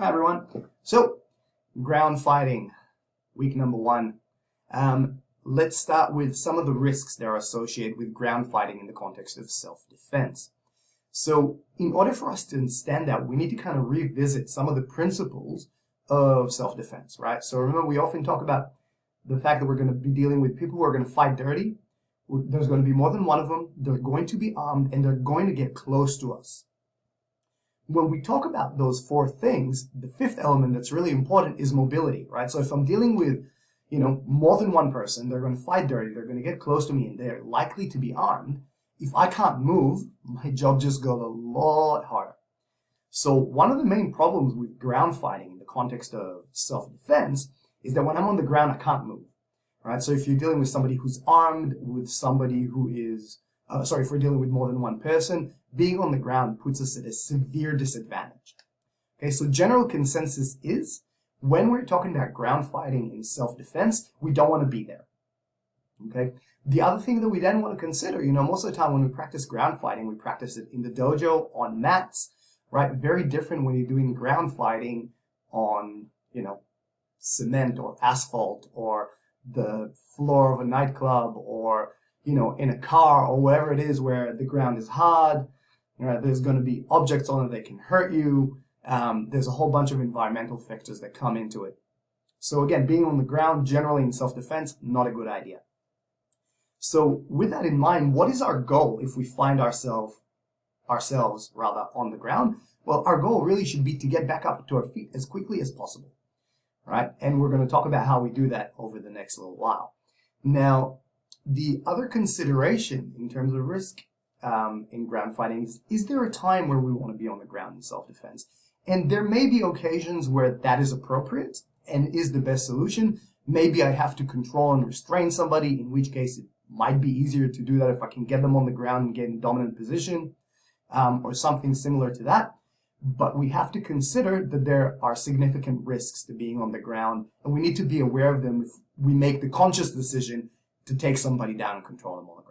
Hi everyone. So, ground fighting, week number 1. Let's start with some of the risks that are associated with ground fighting in the context of self-defense. So, in order for us to understand that, we need to kind of revisit some of the principles of self-defense, right? So remember, we often talk about the fact that we're going to be dealing with people who are going to fight dirty. There's going to be more than one of them. They're going to be armed, and they're going to get close to us. When we talk about those 4 things, the 5th element that's really important is mobility, right? So if I'm dealing with, more than one person, they're going to fight dirty, they're going to get close to me, and they're likely to be armed. If I can't move, my job just goes a lot harder. So one of the main problems with ground fighting in the context of self-defense is that when I'm on the ground, I can't move, right? So if you're dealing with somebody who's armed, with somebody who is, if we're dealing with more than one person, being on the ground puts us at a severe disadvantage. Okay, so general consensus is when we're talking about ground fighting in self-defense, we don't want to be there. Okay, the other thing that we then want to consider, most of the time when we practice ground fighting, we practice it in the dojo on mats, right? Very different when you're doing ground fighting on, cement or asphalt or the floor of a nightclub or, in a car or wherever it is where the ground is hard. Right, there's going to be objects on it that can hurt you. There's a whole bunch of environmental factors that come into it. So again, being on the ground generally in self-defense, not a good idea. So with that in mind, what is our goal if we find ourselves on the ground? Well, our goal really should be to get back up to our feet as quickly as possible, right? And we're going to talk about how we do that over the next little while. Now, the other consideration in terms of risk in ground fighting is there a time where we want to be on the ground in self-defense? And there may be occasions where that is appropriate and is the best solution. Maybe I have to control and restrain somebody, in which case it might be easier to do that if I can get them on the ground and get in dominant position, or something similar to that. But we have to consider that there are significant risks to being on the ground, and we need to be aware of them if we make the conscious decision to take somebody down and control them on the ground.